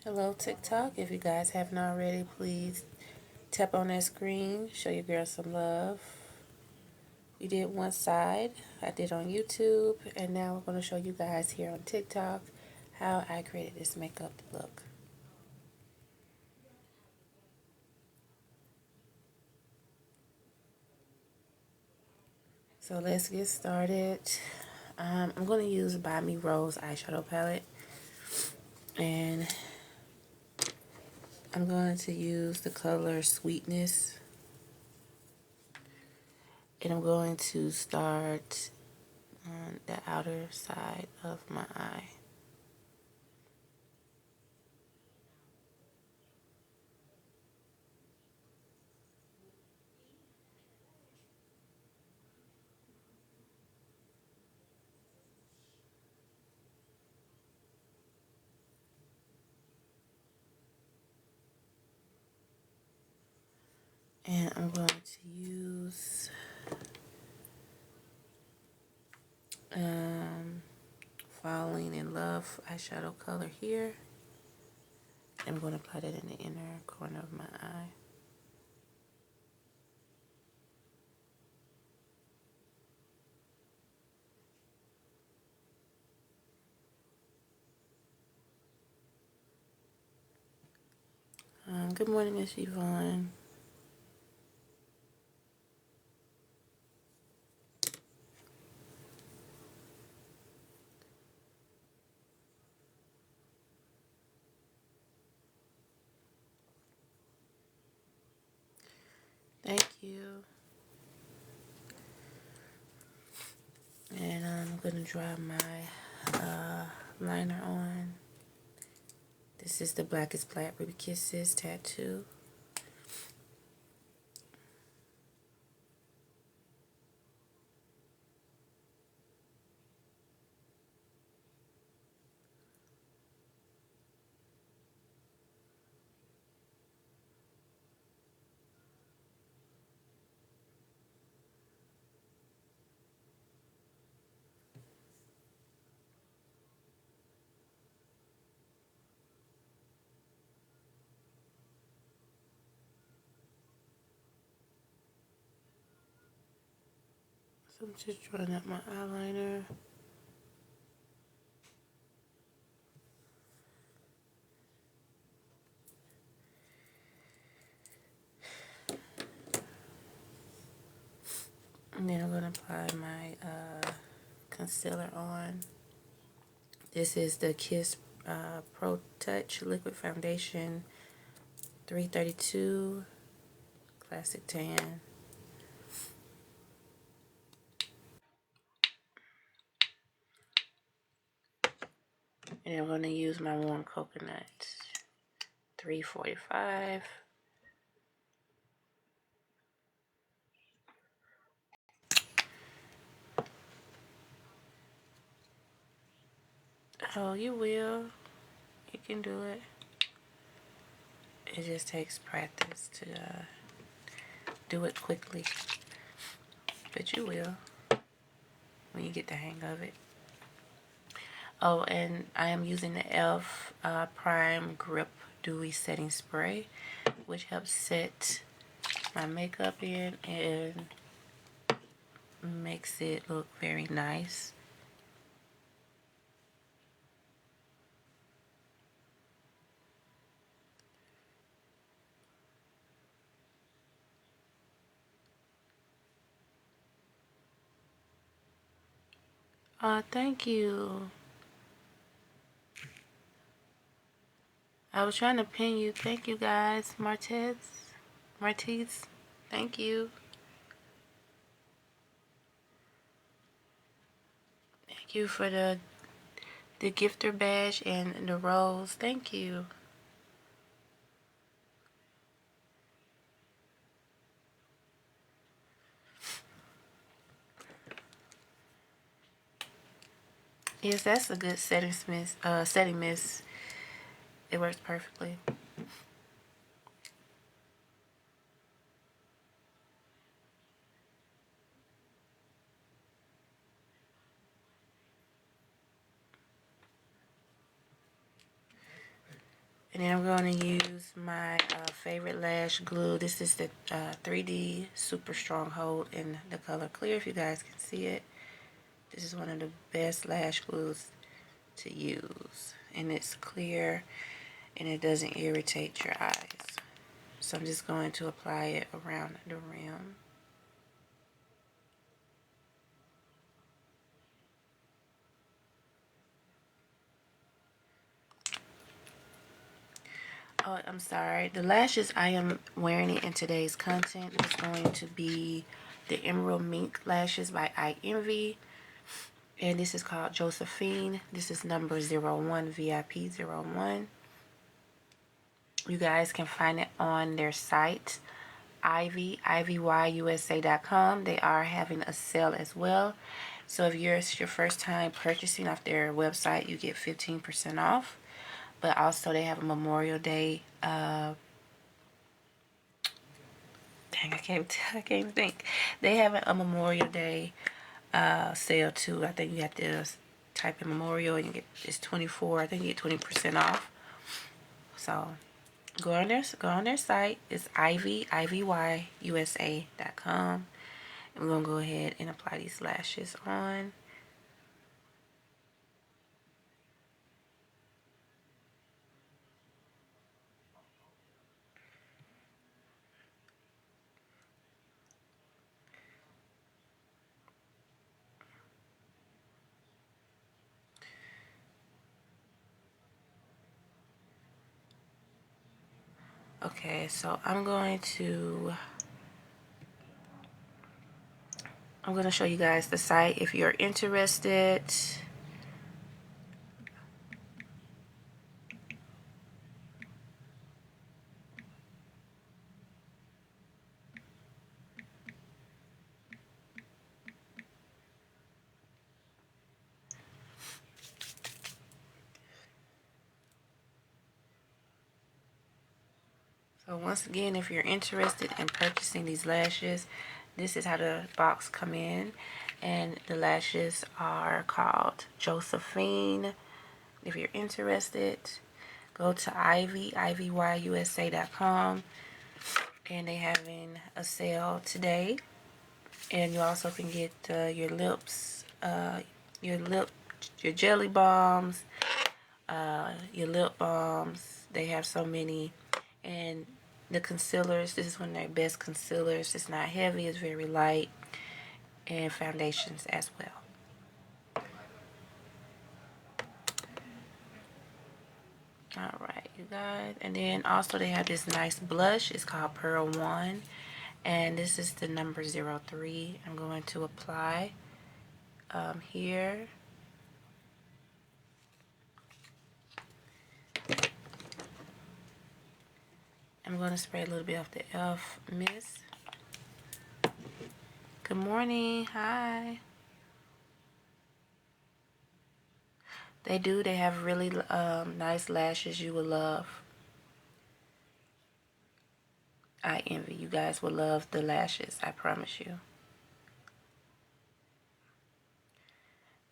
Hello, TikTok. If you guys haven't already, please tap on that screen. Show your girl some love. We did one side. I did on YouTube. And now I'm going to show you guys here on TikTok how I created this makeup look. So let's get started. I'm going to use Buy Me Rose eyeshadow palette. And I'm going to use the color Sweetness. And I'm going to start on the outer side of my eye. And I'm going to use Falling in Love eyeshadow color here. I'm going to apply that in the inner corner of my eye. Good morning, Miss Yvonne. Thank you. And I'm going to draw my liner on. This is the Black is Black Ruby Kisses tattoo. So I'm just drawing up my eyeliner. And then I'm going to apply my concealer on. This is the Kiss Pro Touch Liquid Foundation 332 Classic Tan. And I'm going to use my warm coconut 345. Oh, you will. You can do it. It just takes practice to do it quickly. But you will when you get the hang of it. Oh, and I am using the e.l.f. Prime Grip Dewy Setting Spray, which helps set my makeup in and makes it look very nice. Thank you. I was trying to pin you. Thank you guys. Martez. Thank you. Thank you for the gifter badge and the rose. Thank you. Yes, that's a good setting mist. Setting mist. It works perfectly. And then I'm going to use my favorite lash glue. This is the 3D Super Stronghold in the color clear, if you guys can see it. This is one of the best lash glues to use. And it's clear and it doesn't irritate your eyes. So I'm just going to apply it around the rim. Oh, I'm sorry. The lashes I am wearing it in today's content is going to be the Emerald Mink lashes by I Envy. And this is called Josephine. This is number 01, VIP 01. You guys can find it on their site, ivyusa.com. They are having a sale as well. So if it's your first time purchasing off their website, you get 15% off. But also they have a Memorial Day, dang, I can't think. They have a Memorial Day sale too. I think you have to type in Memorial and you get, it's 24. I think you get 20% off. So go on their site. It's ivyusa.com. And we're gonna go ahead and apply these lashes on. Okay, so I'm going to show you guys the site if you're interested. So once again, if you're interested in purchasing these lashes, this is how the box come in. And the lashes are called Josephine. If you're interested, go to ivyusa.com. And they having a sale today. And you also can get your lips, your jelly bombs, your lip balms. They have so many. And the concealers, this is one of their best concealers. It's not heavy, it's very light. And foundations as well. Alright, you guys. And then also they have this nice blush. It's called Pearl 1. And this is the number 03. I'm going to apply here. I'm going to spray a little bit of the e.l.f. mist. Good morning. Hi. They do. They have really nice lashes you will love. I Envy. You guys will love the lashes. I promise you.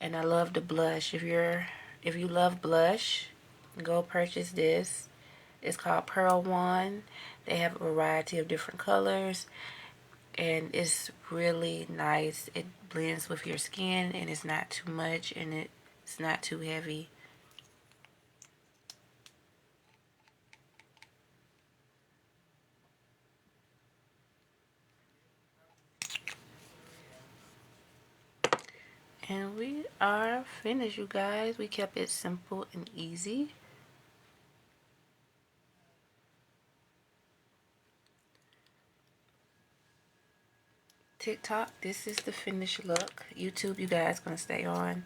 And I love the blush. If you love blush, go purchase this. It's called Pearl 1. They have a variety of different colors. And it's really nice. It blends with your skin and it's not too much and it's not too heavy. And we are finished, you guys. We kept it simple and easy. TikTok, this is the finished look. YouTube, you guys gonna stay on.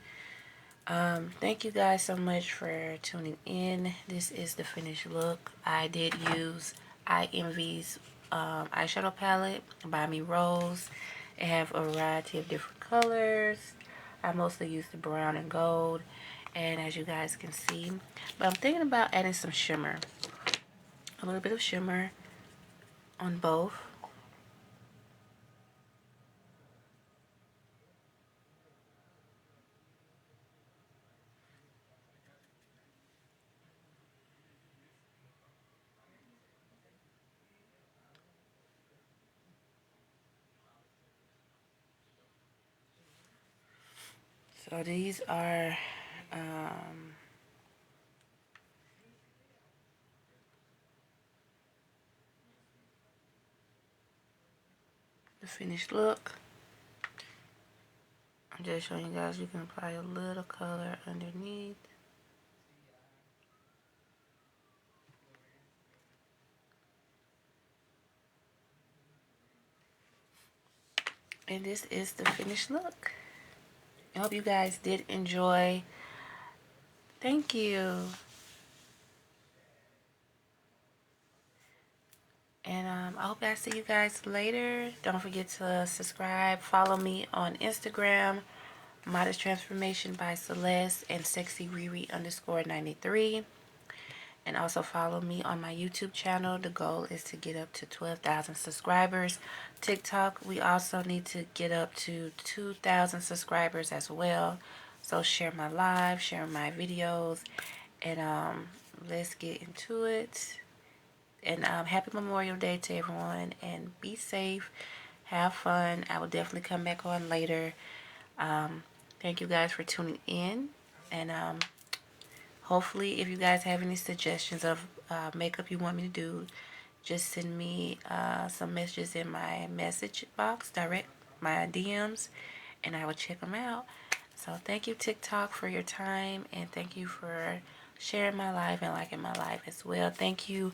Thank you guys so much for tuning in. This is the finished look. I did use I Envy's eyeshadow palette by Me Rose. It have a variety of different colors. I mostly used the brown and gold, and as you guys can see, but I'm thinking about adding some shimmer, a little bit of shimmer on both. So these are the finished look. I'm just showing you guys you can apply a little color underneath. And this is the finished look. I hope you guys did enjoy. Thank you. And I hope I see you guys later. Don't forget to subscribe. Follow me on Instagram, Modest Transformation by Celeste and SexyRiri_93. And also follow me on my YouTube channel. The goal is to get up to 12,000 subscribers. TikTok, we also need to get up to 2,000 subscribers as well. So share my live, share my videos, and let's get into it. And happy Memorial Day to everyone, and be safe, have fun. I will definitely come back on later. Thank you guys for tuning in, and hopefully if you guys have any suggestions of makeup you want me to do, just send me some messages in my message box, direct my DMs, and I will check them out. So thank you, TikTok, for your time, and thank you for sharing my life and liking my life as well. Thank you,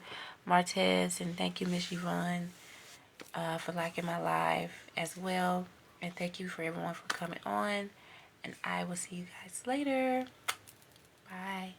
Martez, and thank you, Miss Yvonne, for liking my live as well. And thank you for everyone for coming on. And I will see you guys later. Bye.